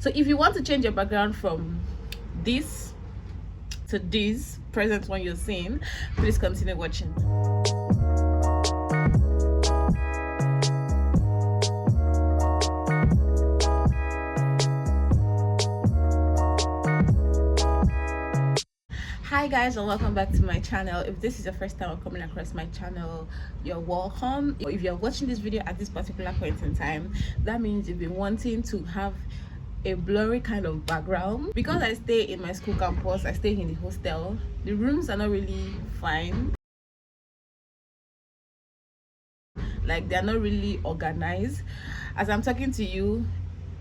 So if you want to change your background from this to this present one you're seeing, please continue watching. Hi guys, and welcome back to my channel. If this is your first time coming across my channel, you're welcome. If you're watching this video at this particular point in time, that means you've been wanting to have a blurry kind of background. Because I stay in my school campus, I stay in the hostel, the rooms are not really fine, like they're not really organized. As I'm talking to you,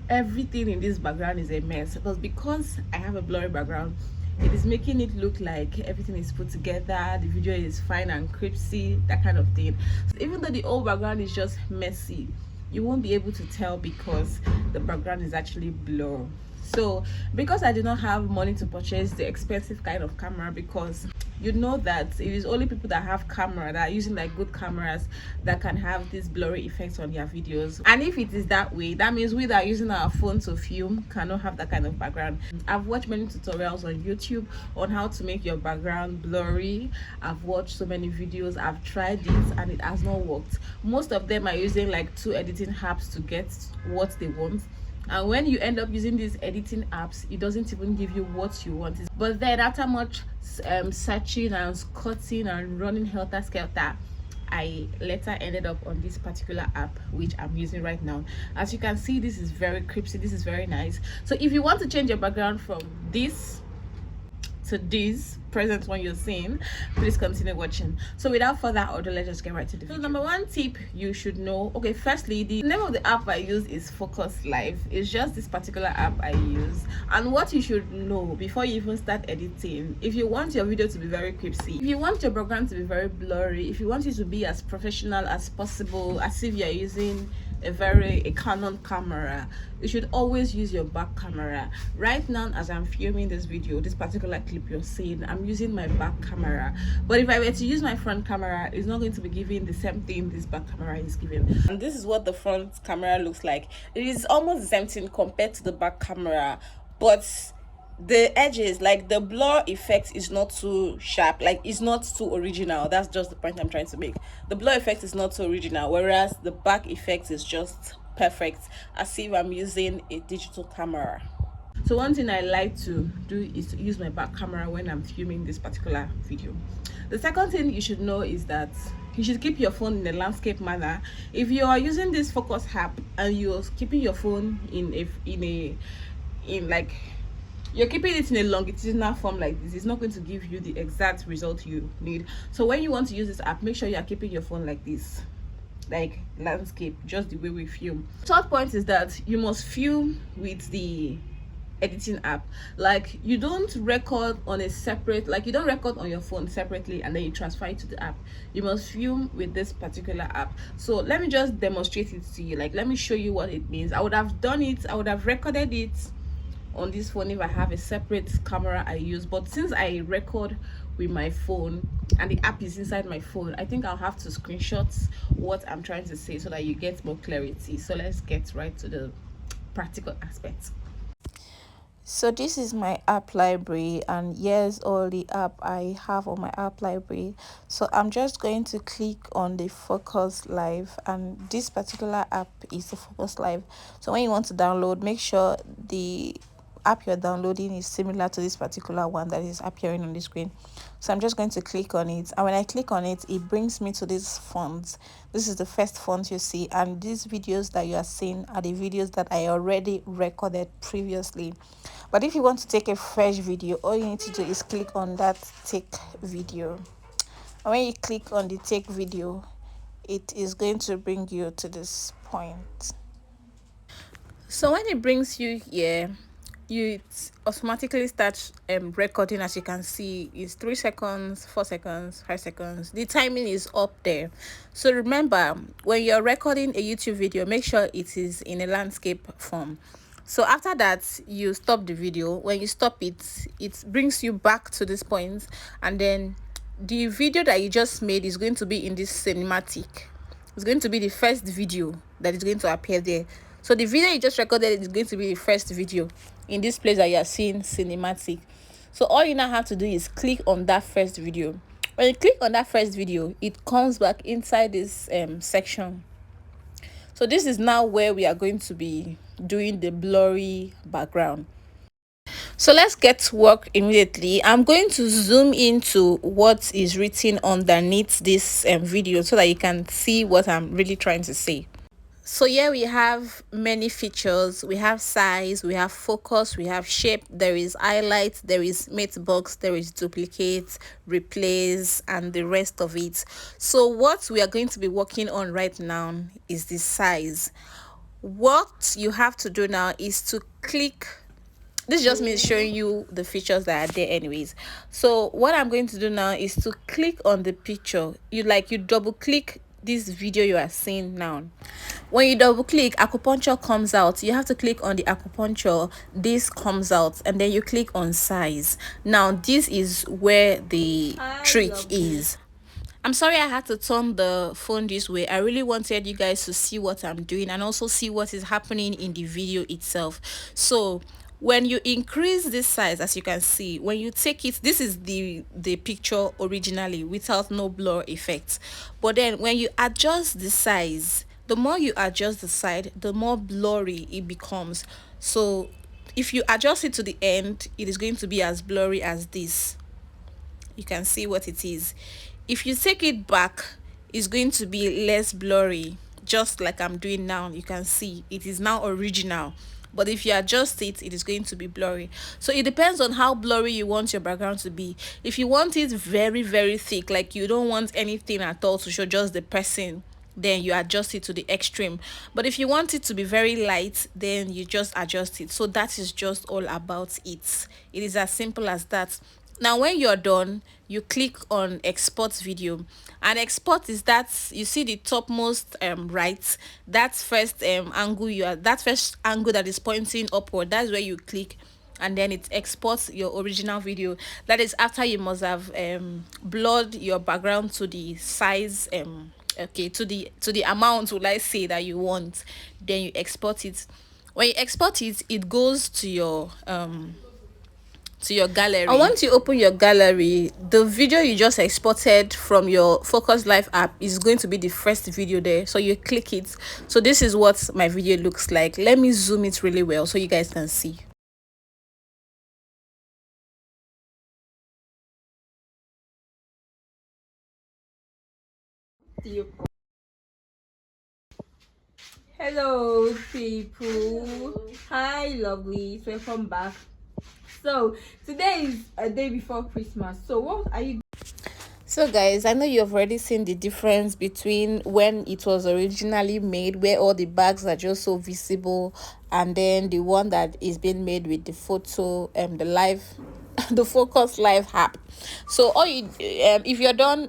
everything in this background is a mess, because I have a blurry background, it is making it look like everything is put together, the video is fine and crispy, that kind of thing. So even though the old background is just messy, you won't be able to tell because the background is actually blurred. So because I do not have money to purchase the expensive kind of camera, because you know that it is only people that have camera, that are using like good cameras, that can have this blurry effects on their videos. And if it is that way, that means we that are using our phone to film cannot have that kind of background. I've watched many tutorials on YouTube on how to make your background blurry. I've watched so many videos, I've tried it, and it has not worked. Most of them are using like 2 editing apps to get what they want, and when you end up using these editing apps, it doesn't even give you what you want. But then after much searching and cutting and running helter skelter, I later ended up on this particular app which I'm using right now. As you can see, this is very crispy, this is very nice. So if you want to change your background from this to this present one you're seeing, please continue watching. So without further ado, let's just get right to the video. So number one tip you should know, okay, firstly, the name of the app I use is Focus Live. It's just this particular app I use. And what you should know before you even start editing, if you want your video to be very crispy, if you want your background to be very blurry, if you want it to be as professional as possible, as if you're using a Canon camera, you should always use your back camera. Right now, as I'm filming this video, this particular clip you're seeing, I'm using my back camera. But if I were to use my front camera, it's not going to be giving the same thing this back camera is giving. And this is what the front camera looks like. It is almost the same thing compared to the back camera, but the edges, like the blur effect, is not too sharp, like it's not too original. That's just the point I'm trying to make. The blur effect is not too original, whereas the back effect is just perfect, as if I'm using a digital camera. So one thing I like to do is to use my back camera when I'm filming this particular video. The second thing you should know is that you should keep your phone in a landscape manner. If you are using this Focus app and you're keeping your phone you're keeping it in a longitudinal form like this, it's not going to give you the exact result you need. So when you want to use this app, make sure you are keeping your phone like this, like landscape, just the way we film. Third point is that you must film with the editing app. Like you don't record on a separate, like you don't record on your phone separately and then you transfer it to the app. You must film with this particular app. So let me just demonstrate it to you. Like, let me show you what it means. I would have done it, I would have recorded it on this phone if I have a separate camera I use, but since I record with my phone and the app is inside my phone, I think I'll have to screenshot what I'm trying to say so that you get more clarity. So let's get right to the practical aspects. So this is my app library, and here's all the app I have on my app library. So I'm just going to click on the Focus Live, and this particular app is the Focus Live. So when you want to download, make sure the app you're downloading is similar to this particular one that is appearing on the screen. So I'm just going to click on it, and when I click on it, it brings me to these fonts. This is the first font you see, and these videos that you are seeing are the videos that I already recorded previously. But if you want to take a fresh video, all you need to do is click on that take video, and when you click on the take video, it is going to bring you to this point. So when it brings you here, you automatically start recording. As you can see, it's 3 seconds, 4 seconds, 5 seconds. The timing is up there. So remember, when you're recording a YouTube video, make sure it is in a landscape form. So after that, you stop the video. When you stop it, it brings you back to this point, and then the video that you just made is going to be in this cinematic. It's going to be the first video that is going to appear there. So the video you just recorded is going to be the first video in this place that you are seeing cinematic. So all you now have to do is click on that first video. When you click on that first video, it comes back inside this section. So this is now where we are going to be doing the blurry background. So let's get to work immediately. I'm going to zoom into what is written underneath this video so that you can see what I'm really trying to say. So here we have many features. We have size, we have focus, we have shape, there is highlight, there is mate box, there is duplicate, replace, and the rest of it. So what we are going to be working on right now is the size. What you have to do now is to click. This just means showing you the features that are there anyways. So what I'm going to do now is to click on the picture. You double click this video you are seeing now. When you double click, acupuncture comes out. You have to click on the acupuncture, this comes out, and then you click on size. Now this is where the trick is. I'm sorry I had to turn the phone this way. I really wanted you guys to see what I'm doing and also see what is happening in the video itself. So when you increase this size, as you can see, when you take it, this is the picture originally without no blur effect. But then when you adjust the size, the more you adjust the size, the more blurry it becomes. So if you adjust it to the end, it is going to be as blurry as this. You can see what it is. If you take it back, it's going to be less blurry, just like I'm doing now. You can see it is now original, but if you adjust it, it is going to be blurry. So it depends on how blurry you want your background to be. If you want it very, very thick, like you don't want anything at all to show just the person, then you adjust it to the extreme. But if you want it to be very light, then you just adjust it. So that is just all about it. It is as simple as that. Now when you're done, you click on export video, and export is that you see the topmost right, that's first angle, that first angle that is pointing upward, that's where you click, and then it exports your original video. That is after you must have blurred your background to the size, okay, to the amount, will I say, that you want. Then you export it. When you export it, it goes to your gallery. And once you open your gallery, the video you just exported from your Focus Live app is going to be the first video there. So you click it. So this is what my video looks like. Let me zoom it really well so you guys can see. Hello people. Hi lovelies, welcome back. So today is a day before Christmas. So what are you? So guys, I know you've already seen the difference between when it was originally made, where all the bags are just so visible, and then the one that is being made with the photo the live the Focus Live app. So all you if you're done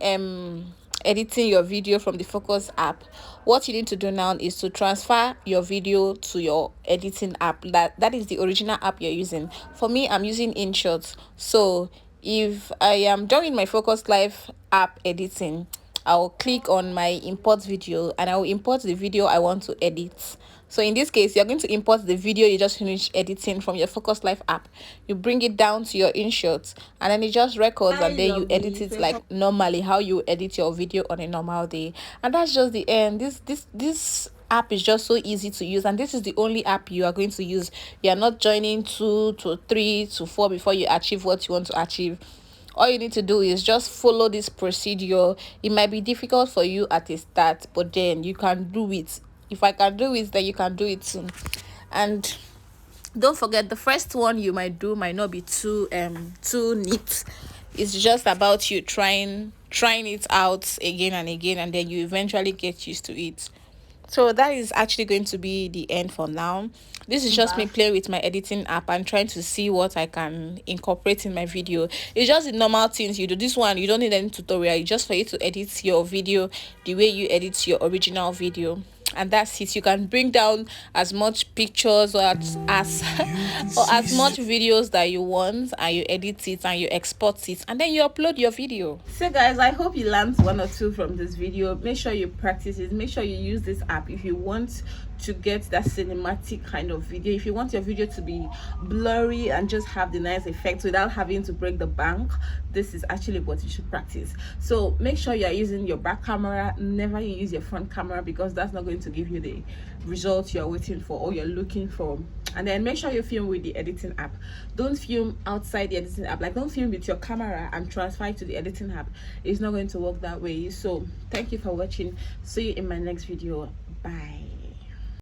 editing your video from the Focus app, what you need to do now is to transfer your video to your editing app. That is the original app you're using. For me, I'm using InShot. So if I am done with my Focus Live app editing, I'll click on my import video and I will import the video I want to edit. So in this case, you're going to import the video you just finished editing from your Focus Live app. You bring it down to your InShot, and then it just records, and then you edit it like normally how you edit your video on a normal day. And that's just the end. This app is just so easy to use, and this is the only app you are going to use. You are not joining 2 to 3 to 4 before you achieve what you want to achieve. All you need to do is just follow this procedure. It might be difficult for you at a start, but then you can do it. If I can do it, then you can do it soon. And don't forget, the first one you might do might not be too neat. It's just about you trying it out again and again, and then you eventually get used to it. So that is actually going to be the end for now. This is just me playing with my editing app and trying to see what I can incorporate in my video. It's just the normal things you do. This one, you don't need any tutorial. It's just for you to edit your video the way you edit your original video. And that's it. You can bring down as much pictures or as much videos that you want, and you edit it and you export it, and then you upload your video. So guys, I hope you learned one or two from this video. Make sure you practice it. Make sure you use this app if you want to get that cinematic kind of video. If you want your video to be blurry and just have the nice effects without having to break the bank, this is actually what you should practice. So make sure you are using your back camera, never use your front camera, because that's not going to give you the results you're waiting for or you're looking for. And then make sure you film with the editing app. Don't film outside the editing app. Like, don't film with your camera and transfer it to the editing app. It's not going to work that way. So thank you for watching. See you in my next video. Bye.